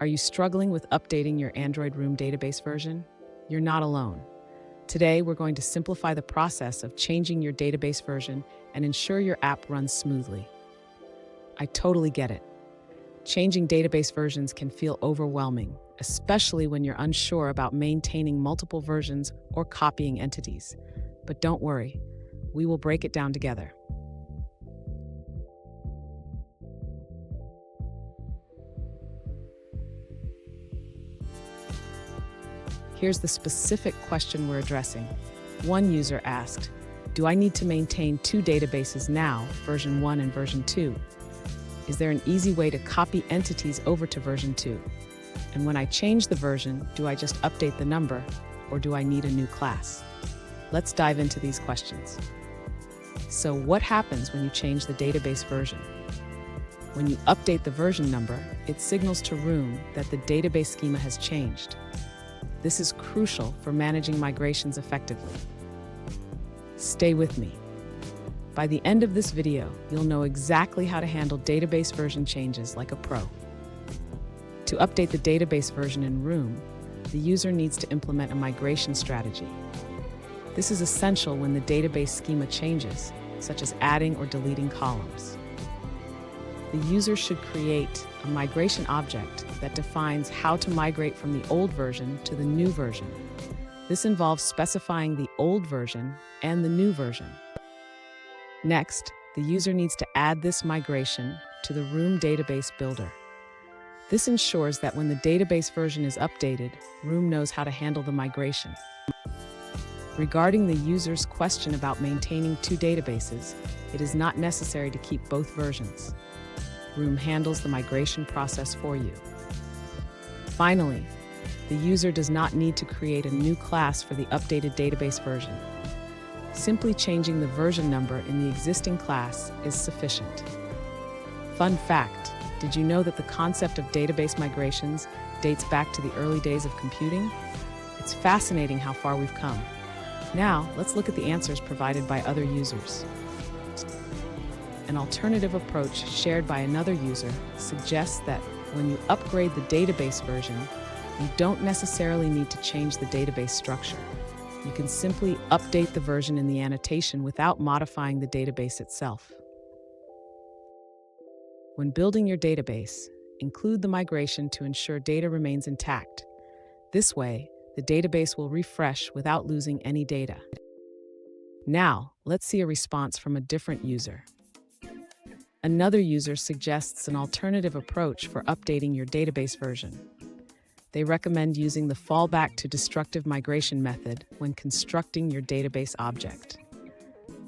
Are you struggling with updating your Android Room database version? You're not alone. Today, we're going to simplify the process of changing your database version and ensure your app runs smoothly. I totally get it. Changing database versions can feel overwhelming, especially when you're unsure about maintaining multiple versions or copying entities. But don't worry, we will break it down together. Here's the specific question we're addressing. One user asked, "Do I need to maintain two databases now, version 1 and version 2? Is there an easy way to copy entities over to version 2? And when I change the version, do I just update the number, or do I need a new class?" Let's dive into these questions. So what happens when you change the database version? When you update the version number, it signals to Room that the database schema has changed. This is crucial for managing migrations effectively. Stay with me. By the end of this video, you'll know exactly how to handle database version changes like a pro. To update the database version in Room, the user needs to implement a migration strategy. This is essential when the database schema changes, such as adding or deleting columns. The user should create a migration object that defines how to migrate from the old version to the new version. This involves specifying the old version and the new version. Next, the user needs to add this migration to the Room database builder. This ensures that when the database version is updated, Room knows how to handle the migration. Regarding the user's question about maintaining two databases, it is not necessary to keep both versions. Room handles the migration process for you. Finally, the user does not need to create a new class for the updated database version. Simply changing the version number in the existing class is sufficient. Fun fact, did you know that the concept of database migrations dates back to the early days of computing? It's fascinating how far we've come. Now, let's look at the answers provided by other users. An alternative approach shared by another user suggests that when you upgrade the database version, you don't necessarily need to change the database structure. You can simply update the version in the annotation without modifying the database itself. When building your database, include the migration to ensure data remains intact. This way, the database will refresh without losing any data. Now, let's see a response from a different user. Another user suggests an alternative approach for updating your database version. They recommend using the fallback to destructive migration method when constructing your database object.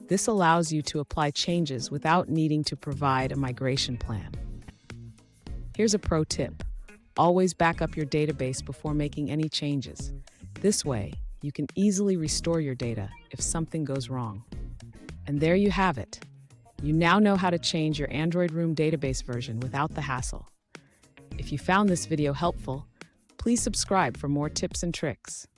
This allows you to apply changes without needing to provide a migration plan. Here's a pro tip. Always back up your database before making any changes. This way, you can easily restore your data if something goes wrong. And there you have it. You now know how to change your Android Room database version without the hassle. If you found this video helpful, please subscribe for more tips and tricks.